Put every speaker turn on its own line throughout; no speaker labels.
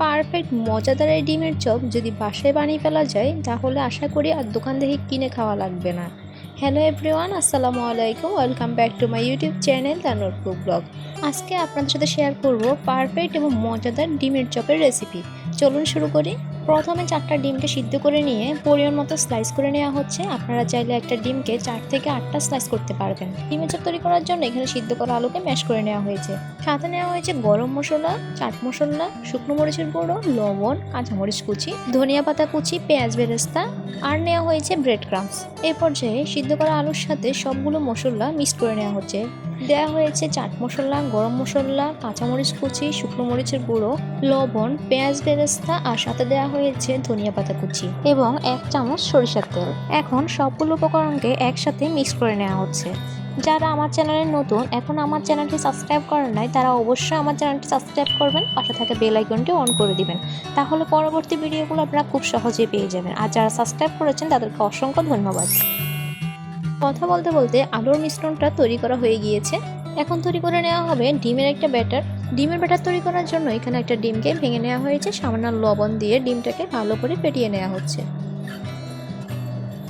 Perfect মজাদার এই ডিমের চপ যদি বাসায় বানিয়ে ফেলা যায় তাহলে আশা করি আর দোকান থেকে কিনে খাওয়া লাগবে না। হ্যালো এভরিওয়ান, আসসালামু আলাইকুম, welcome back to my YouTube channel তানুর কুক ব্লগ। আজকে আপনাদের সাথে শেয়ার করব পারফেক্ট এবং মজাদার ডিমের চপের রেসিপি। চলুন শুরু করি। প্রথমে 4টা ডিমকে সিদ্ধ করে নিয়ে পরিমাণ মতো স্লাইস করে নেওয়া হচ্ছে। আপনারা চাইলে একটা ডিমকে 4 থেকে 8টা স্লাইস করতে পারবেন। ডিমের চপ তৈরি করার জন্য এখানে সিদ্ধ করা আলুকে ম্যাশ করে নেওয়া হয়েছে। সাথে নেওয়া হয়েছে গরম মশলা, চাট মশলা, শুকনো মরিচের গুঁড়ো, লবণ, কাঁচামরিচ কুচি, ধনিয়া পাতা কুচি, পেঁয়াজ বেরেস্তা আর নেওয়া হয়েছে ব্রেড ক্রাম্বস। এই পর্যায়ে সিদ্ধ করা আলুর সাথে সবগুলো মশলা মিক্স করে নেওয়া হচ্ছে। দেওয়া হয়েছে চাট মশলা, গরম মশলা, কাঁচামরিচ কুচি, শুকনো মরিচের গুঁড়ো, লবণ, পেঁয়াজ বেরেস্তা আর সাথে দেওয়া হয়েছে ধনিয়া পাতা কুচি এবং 1 চামচ সরিষার তেল। এখন সবগুলো উপকরণকে একসাথে মিক্স করে নেওয়া হচ্ছে। যারা আমার চ্যানেলে নতুন, এখন আমার চ্যানেলটি সাবস্ক্রাইব করেন নাই, তারা অবশ্যই আমার চ্যানেলটি সাবস্ক্রাইব করবেন, পাশে থাকা বেল আইকনটি অন করে দিবেন। তাহলে পরবর্তী ভিডিওগুলো আপনারা খুব সহজেই পেয়ে যাবেন। আর যারা সাবস্ক্রাইব করেছেন তাদেরকে অসংখ্য ধন্যবাদ। কথা বলতে বলতে আলুর মিশ্রণটা তৈরি করা হয়ে গিয়েছে। এখন তৈরি করে নেওয়া হবে ডিমের একটা ব্যাটার। ডিমের ব্যাটার তৈরি করার জন্য এখানে একটা ডিমকে ভেঙে নেওয়া হয়েছে। সামান্য লবণ দিয়ে ডিমটাকে ভালো করে ফেটিয়ে নেওয়া হচ্ছে।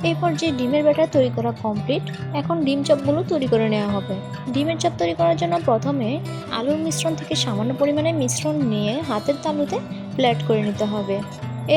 এরপর যে ডিমের ব্যাটার তৈরি করা কমপ্লিট, এখন ডিম চপগুলো তৈরি করে নেওয়া হবে। ডিমের চপ তৈরি করার জন্য প্রথমে আলুর মিশ্রণ থেকে সামান্য পরিমাণে মিশ্রণ নিয়ে হাতের তালুতে ফ্ল্যাট করে নিতে হবে।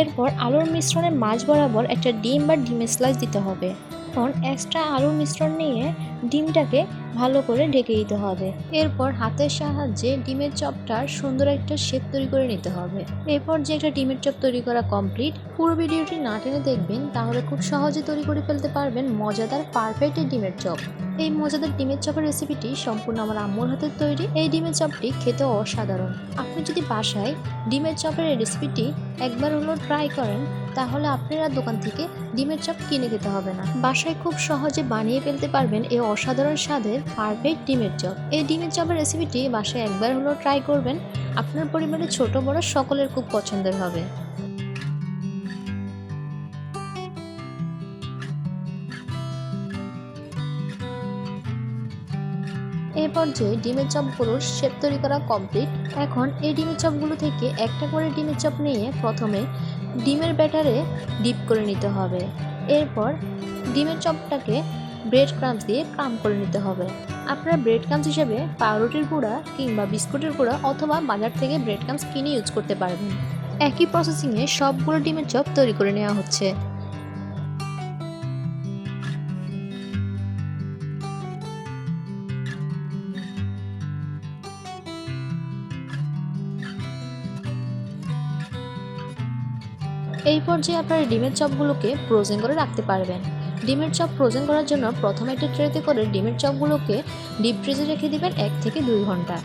এরপর আলুর মিশ্রণের মাঝ বরাবর একটা ডিম বা ডিমের স্লাইস দিতে হবে। এখন এক্সট্রা আলুর মিশ্রণ নিয়ে ডিমটাকে ভালো করে ঢেকে দিতে হবে। এরপর হাতের সাহায্যে ডিমের চপটার সুন্দর একটা শেপ তৈরি করে নিতে হবে। এরপর যে একটা ডিমের চপ তৈরি করা কমপ্লিট। পুরো ভিডিওটি না টেনে দেখবেন, তাহলে খুব সহজে তৈরি করে ফেলতে পারবেন মজাদার পারফেক্ট ডিমের চপ। এই মজাদার ডিমের চপের রেসিপিটি সম্পূর্ণ আমার আম্মুর হাতের তৈরি। এই ডিমের চপটি খেতে অসাধারণ। আপনি যদি বাসায় ডিমের চপের এই রেসিপিটি একবার হলেও ট্রাই করেন, তাহলে আপনারা দোকান থেকে ডিমের চপ কিনে খেতে হবে না। বাসায় খুব সহজে বানিয়ে ফেলতে পারবেন এই অসাধারণ স্বাদের পারফেক্ট ডিমের চপ। এই ডিমের চপের রেসিপিটি বাসায় একবার হলেও ট্রাই করবেন। আপনার পরিবারের ছোট বড় সকলের খুব পছন্দের হবে। এরপর যে ডিমের চপগুলোর শেপ তৈরি করা কমপ্লিট। এখন এই ডিমের চপগুলো থেকে একটা করে ডিমের চপ নিয়ে প্রথমে ডিমের ব্যাটারে ডিপ করে নিতে হবে। এরপর ডিমের চপটাকে ব্রেড ক্রাম্বস দিয়ে ক্রাম্ব করে নিতে হবে। আপনারা ব্রেড ক্রাম্বস হিসেবে পাউরুটির গুঁড়া কিংবা বিস্কুটের গুঁড়া অথবা বাজার থেকে ব্রেড ক্রাম্বস কিনে ইউজ করতে পারবেন। একই প্রসেসিংয়ে সবগুলো ডিমের চপ তৈরি করে নেওয়া হচ্ছে। এই পর্যায়ে আপনারা ডিমের চপগুলোকে ফ্রোজেন করে রাখতে পারবেন। ডিমের চপ ফ্রোজেন করার জন্য প্রথমে একটা ট্রেতে করে ডিমের চপগুলোকে ডিপ ফ্রিজে রেখে দিবেন 1 থেকে 2 ঘন্টা।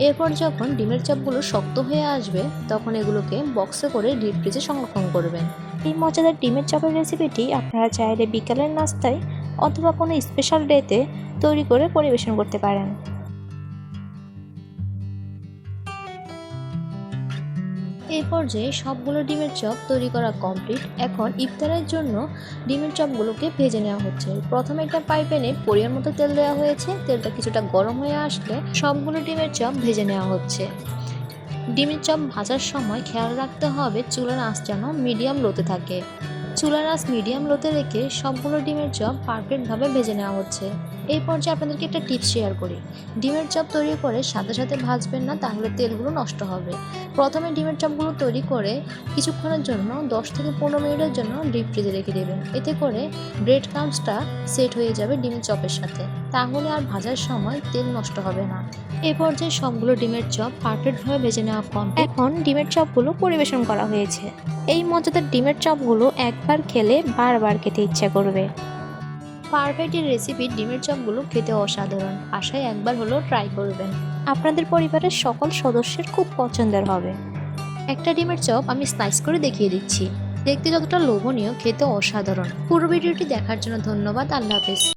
এরপর যখন ডিমের চপগুলো শক্ত হয়ে আসবে, তখন এগুলোকে বক্সে করে ডিপ ফ্রিজে সংরক্ষণ করবেন। এই মজাদার ডিমের চপের রেসিপিটি আপনারা চাইলে বিকালের নাস্তায় অথবা কোনো স্পেশাল ডেতে তৈরি করে পরিবেশন করতে পারেন। এই পর্যায়ে সবগুলো ডিমের চপ তৈরি করা কমপ্লিট। এখন ইফতারের জন্য ডিমের চপগুলোকে ভেজে নেওয়া হচ্ছে। প্রথমে একটা ফ্রাই প্যানে পরিমাণ মতো তেল দেওয়া হয়েছে। তেলটা কিছুটা গরম হয়ে আসলে সবগুলো ডিমের চপ ভেজে নেওয়া হচ্ছে। ডিমের চপ ভাজার সময় খেয়াল রাখতে হবে চুলার আঁচ যেন মিডিয়াম লোতে থাকে। চুলার আঁচ মিডিয়াম লোতে রেখে সবগুলো ডিমের চপ পারফেক্টভাবে ভেজে নেওয়া হচ্ছে। এই পর্যায়ে আপনাদেরকে একটা টিপস শেয়ার করি। ডিমের চপ তৈরি করে সাথে সাথে ভাজবেন না, তাহলে তেলগুলো নষ্ট হবে। প্রথমে ডিমের চপগুলো তৈরি করে কিছুক্ষণের জন্য 10 থেকে 15 মিনিটের জন্য ডিপ ফ্রিজে রেখে দেবেন। এতে করে ব্রেড ক্রাম্বসটা সেট হয়ে যাবে ডিমের চপের সাথে, তাহলে আর ভাজার সময় তেল নষ্ট হবে না। এই পর্যায়ে সবগুলো ডিমের চপ পারফেক্টভাবে ভেজে নেওয়া কমপ্লিট। এখন ডিমের চপগুলো পরিবেশন করা হয়েছে। এই মজাদার ডিমের চপগুলো একবার খেলে বারবার খেতে ইচ্ছা করবে। পারফেক্ট এই রেসিপির ডিমের চপগুলো খেতে অসাধারণ। আশায় একবার হলেও ট্রাই করবেন। আপনাদের পরিবারের সকল সদস্যের খুব পছন্দের হবে। একটা ডিমের চপ আমি স্লাইস করে দেখিয়ে দিচ্ছি। দেখতে যতটা লোভনীয়, খেতে অসাধারণ। পুরো ভিডিওটি দেখার জন্য ধন্যবাদ। আল্লাহ হাফেজ।